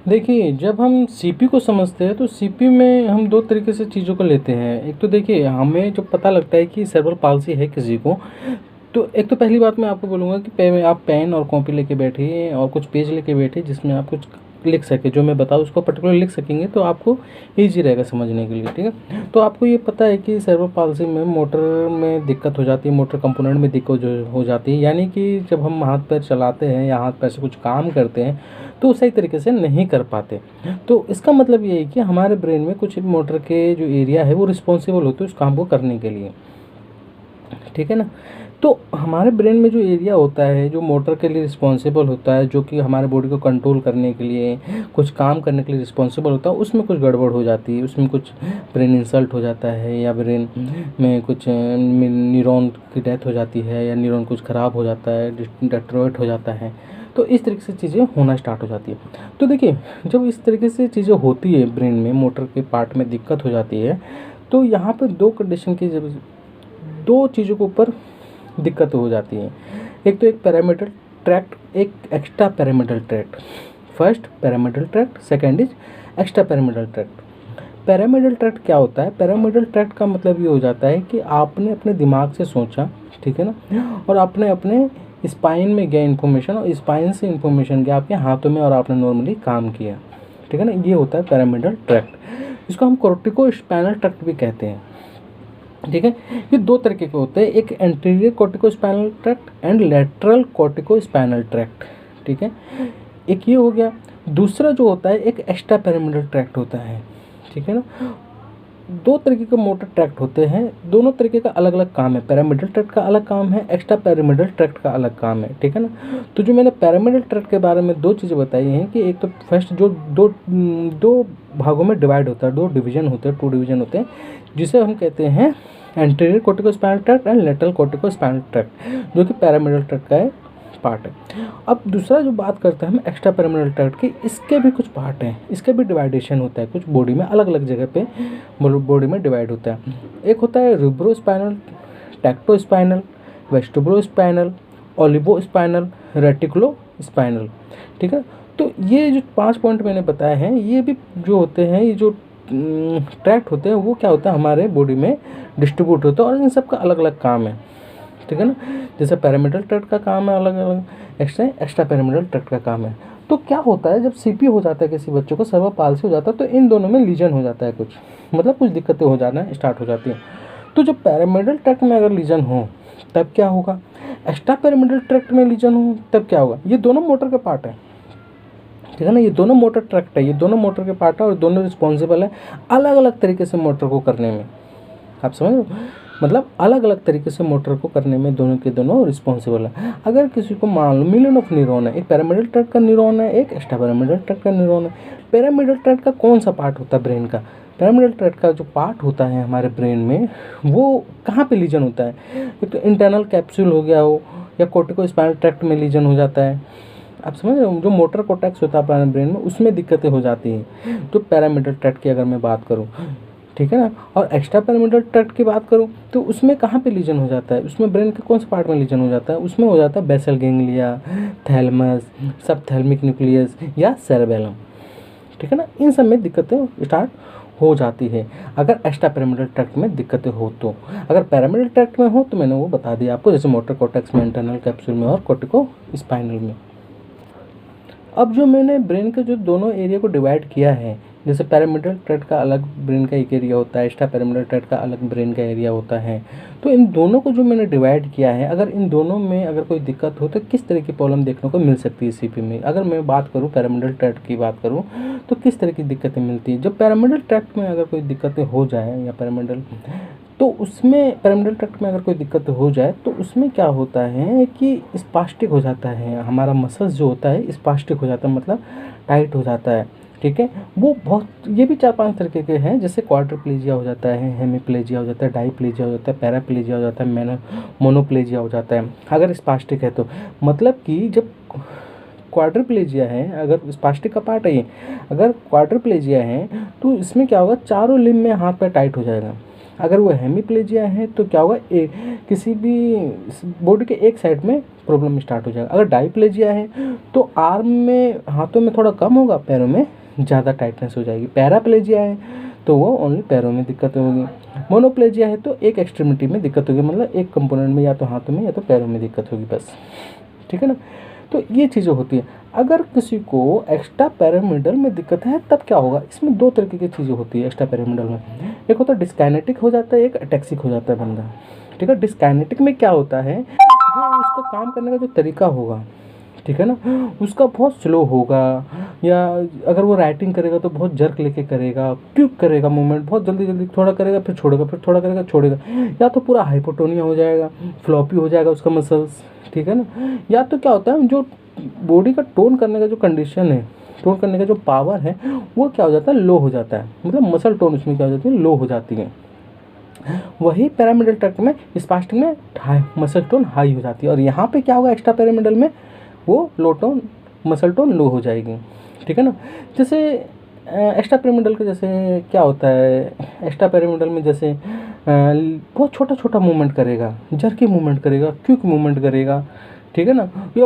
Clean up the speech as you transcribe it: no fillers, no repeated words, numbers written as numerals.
देखिए, जब हम सीपी को समझते हैं तो सीपी में हम 2 तरीके से चीज़ों को लेते हैं। एक तो देखिए हमें जो पता लगता है कि सेरेब्रल पाल्सी है किसी को, तो एक तो पहली बात मैं आपको बोलूँगा कि पे आप पेन और कॉपी लेके बैठिए और कुछ पेज लेके बैठिए जिसमें आप कुछ लिख सकें। जो मैं बताऊँ उसको पर्टिकुलर लिख सकेंगे तो आपको ईज़ी रहेगा समझने के लिए, ठीक है? तो आपको ये पता है कि सेरेब्रल पाल्सी में मोटर में दिक्कत हो जाती है, मोटर कंपोनेंट में दिक्कत जो हो जाती है, यानी कि जब हम हाथ-पैर चलाते हैं या हाथ-पैर से कुछ काम करते हैं, तो सही तरीके से नहीं कर पाते। तो इसका मतलब ये है कि हमारे ब्रेन में कुछ मोटर के जो एरिया है वो रिस्पॉन्सिबल होते हैं उस काम को करने के लिए, ठीक है ना? तो हमारे ब्रेन में जो एरिया होता है, जो मोटर के लिए रिस्पॉन्सिबल होता है, जो कि हमारे बॉडी को कंट्रोल करने के लिए, कुछ काम करने के लिए रिस्पॉन्सिबल होता है, उसमें कुछ गड़बड़ हो जाती है। उसमें कुछ ब्रेन इंसल्ट हो जाता है या ब्रेन में कुछ न्यूरॉन की डेथ हो जाती है या न्यूरॉन कुछ ख़राब हो जाता है, डेट्रॉइट हो जाता है। तो इस तरीके से चीज़ें होना स्टार्ट हो जाती है। तो देखिए, जब इस तरीके से चीज़ें होती है ब्रेन में, मोटर के पार्ट में दिक्कत हो जाती है, तो यहाँ पे 2 कंडीशन की जब 2 चीज़ों के ऊपर दिक्कत हो जाती है। एक तो एक पैरामीटर ट्रैक्ट, एक extra parameter tract. First parameter tract, second is extra parameter tract. Parameter tract क्या होता है? पैरामीटर ट्रैक्ट का मतलब ये हो जाता है कि आपने अपने दिमाग से सोचा, ठीक है ना, और आपने अपने स्पाइन में गया इन्फॉर्मेशन और स्पाइन से इन्फॉर्मेशन गया आपके हाथों में और आपने नॉर्मली काम किया, ठीक है ना, ये होता है पैरामीटर ट्रैक्ट। इसको हम कोर्टिको स्पाइनल ट्रैक्ट भी कहते हैं, ठीक है। ये 2 तरीके के होते हैं, एक anterior cortico spinal tract and lateral cortico spinal tract, ठीक है। एक ये हो गया। दूसरा जो होता है एक एक्स्ट्रा पैरामिडल ट्रैक्ट होता है, ठीक है ना। 2 तरीके के मोटर ट्रैक्ट होते हैं, दोनों तरीके का अलग अलग काम है। पैरामिडल ट्रैक्ट का अलग काम है, एक्स्ट्रा पैरामिडल ट्रैक्ट का अलग काम है, ठीक है ना। तो जो मैंने पैरामिडल ट्रैक्ट के बारे में 2 चीज़ें बताई हैं कि एक तो फर्स्ट जो दो भागों में डिवाइड होता है, 2 डिवीजन होते हैं, 2 डिवीजन होते हैं, जिसे हम कहते हैं anterior cortico spinal tract and lateral cortico spinal tract, जो कि पैरामिडल ट्रैक्ट का पार्ट है। अब दूसरा जो बात करते हैं हम एक्स्ट्रा पैरामिडल ट्रैक्ट की, इसके भी कुछ पार्ट हैं, इसके भी डिवाइडेशन होता है, कुछ बॉडी में अलग अलग जगह पे बॉडी में डिवाइड होता है। एक होता है rubrospinal, tectospinal, vestibulospinal, olivospinal, reticulospinal, ठीक है। तो ये जो 5 पॉइंट मैंने बताए हैं, ये भी जो होते हैं, ये जो ट्रैक्ट होते हैं, वो क्या होता है हमारे बॉडी में डिस्ट्रीब्यूट होता है और इन सब का अलग अलग काम है, ठीक है ना। जैसे पैरामिडल ट्रैक्ट का काम है अलग अलग, एक्स्ट्रा पैरामिडल ट्रैक्ट का काम है। तो क्या होता है जब सीपी हो जाता है किसी बच्चे को, सेरेब्रल पाल्सी हो जाता है, तो इन दोनों में लीजन हो जाता है, कुछ मतलब कुछ दिक्कतें हो जाना स्टार्ट हो जाती हैं। तो जब पैरामिडल ट्रैक्ट में अगर लीजन हो तब क्या होगा, एक्स्ट्रा पैरामिडल ट्रैक्ट में लीजन हो तब क्या होगा। ये दोनों मोटर के पार्ट हैं, ठीक है ना, ये दोनों मोटर ट्रैक्ट है, ये दोनों मोटर के पार्ट है और दोनों रिस्पॉन्सिबल है अलग अलग तरीके से मोटर को करने में। आप समझ रहे हो, मतलब अलग अलग तरीके से मोटर को करने में दोनों के दोनों रिस्पॉन्सिबल है। अगर किसी को मान लो मिलियन ऑफ न्यूरॉन है, एक पैरामिडल ट्रैक्ट का न्यूरॉन है, एक एक्स्ट्रा पैरामिडल ट्रैक्ट का न्यूरॉन है। पैरामिडल ट्रैक्ट का कौन सा पार्ट होता है ब्रेन का? पैरामिडल ट्रैक्ट का जो पार्ट होता है हमारे ब्रेन में, वो कहाँ पे लीजन होता है? एक तो इंटरनल कैप्सूल हो गया हो या कोर्टिको स्पाइनल ट्रैक्ट में लीजन हो जाता है। आप समझ रहे हो, जो मोटर कोर्टेक्स होता है हमारे ब्रेन में, उसमें दिक्कतें हो जाती हैं। तो पैरामिडल ट्रैक्ट की अगर मैं बात करूँ, ठीक है ना, और एक्स्ट्रा पैरामिडल ट्रैक्ट की बात करूँ तो उसमें कहाँ पे लीजन हो जाता है, उसमें ब्रेन के कौन से पार्ट में लीजन हो जाता है? उसमें हो जाता है बेसल गैंग्लिया, थैलेमस, सबथैलेमिक न्यूक्लियस या सेरेबेलम, ठीक है ना। इन सब में दिक्कतें स्टार्ट हो जाती है अगर एक्स्ट्रा पैरामिडल ट्रैक्ट में दिक्कतें हो तो। अगर पैरामिडल ट्रैक्ट में हो तो मैंने वो बता दिया आपको, जैसे मोटर कोर्टेक्स में, इंटरनल कैप्सूल में और कोर्टिको स्पाइनल में। अब जो मैंने ब्रेन के जो दोनों एरिया को डिवाइड किया है, जैसे पैरामिडल ट्रैक्ट का अलग ब्रेन का एक एरिया होता है, एक्स्ट्रा पैरामिडल ट्रैक्ट का अलग ब्रेन का एरिया होता है, तो इन दोनों को जो मैंने डिवाइड किया है, अगर इन दोनों में अगर कोई दिक्कत हो तो किस तरह की प्रॉब्लम देखने को मिल सकती है सीपी में। अगर मैं बात करूँ पैरामिडल ट्रैक्ट की बात करूँ तो किस तरह की दिक्कतें मिलती है। जब पैरामिडल ट्रैक्ट में अगर कोई दिक्कतें हो जाए या पैरामिडल, तो उसमें पैरामिडल ट्रैक्ट में अगर कोई दिक्कत हो जाए तो उसमें क्या होता है कि स्पास्टिक हो जाता है, हमारा मसल्स जो होता है स्पास्टिक हो जाता है, मतलब टाइट हो जाता है, ठीक है। वो बहुत, ये भी 4-5 तरीके के हैं, जैसे क्वाड्रिप्लेजिया हो जाता है, हेमीप्लेजिया हो जाता है, डाईप्लेजिया हो जाता है, पैराप्लेजिया हो जाता है, मोनोप्लेजिया हो जाता है अगर स्पास्टिक है तो। मतलब कि जब क्वाड्रिप्लेजिया है, अगर स्पास्टिक का पार्ट है ये, अगर क्वाड्रिप्लेजिया है तो इसमें क्या होगा, चारों लिम्ब में हाथ पैर टाइट हो जाएगा, अगर वो हेमीप्लेजिया है तो क्या होगा, किसी भी बॉडी के एक साइड में प्रॉब्लम स्टार्ट हो जाएगा। अगर डाइप्लेजिया है तो आर्म में, हाथों में थोड़ा कम होगा, पैरों में ज़्यादा टाइटनेस हो जाएगी। पैराप्लेजिया है तो वो ओनली पैरों में दिक्कत होगी। मोनोप्लेजिया है तो एक एक्सट्रीमिटी में दिक्कत होगी, मतलब एक कंपोनेंट में, या तो हाथों में या तो पैरों में दिक्कत होगी बस, ठीक है ना। तो ये चीज़ें होती हैं। अगर किसी को एक्स्ट्रा पैरामिडल में दिक्कत है तब क्या होगा, इसमें दो तरीके की चीज़ें होती है एक्स्ट्रा पैरामिडल में। एक होता है डिस्काइनेटिक हो जाता है, एक अटैक्सिक हो जाता है बंदा, ठीक है। डिस्काइनेटिक में क्या होता है, जो उसका काम करने का जो तरीका होगा, ठीक है ना, उसका बहुत स्लो होगा, या अगर वो राइटिंग करेगा तो बहुत जर्क लेके करेगा, क्विक करेगा, मूवमेंट बहुत जल्दी जल्दी, थोड़ा करेगा फिर छोड़ेगा, फिर थोड़ा करेगा छोड़ेगा, या तो पूरा हाइपोटोनिया हो जाएगा, फ्लॉपी हो जाएगा उसका मसल्स, ठीक है ना। या तो क्या होता है, जो बॉडी का टोन करने का जो कंडीशन है, टोन करने का जो पावर है, वो क्या हो जाता है, लो हो जाता है, मतलब मसल टोन उसमें क्या हो जाती है, लो हो जाती है। वही पैरामिडल ट्रैक्ट में, स्पास्टिक में मसल टोन हाई हो जाती है, और यहाँ पे क्या होगा, एक्स्ट्रा पैरामिडल में वो लो टोन, मसल टोन लो हो जाएगी, ठीक है ना। जैसे एक्स्ट्रा पैरामिडल का जैसे क्या होता है, एक्स्ट्रा पैरामिडल में जैसे बहुत छोटा छोटा मूवमेंट करेगा, जर्की मूवमेंट करेगा, क्विक मूवमेंट करेगा, ठीक है ना।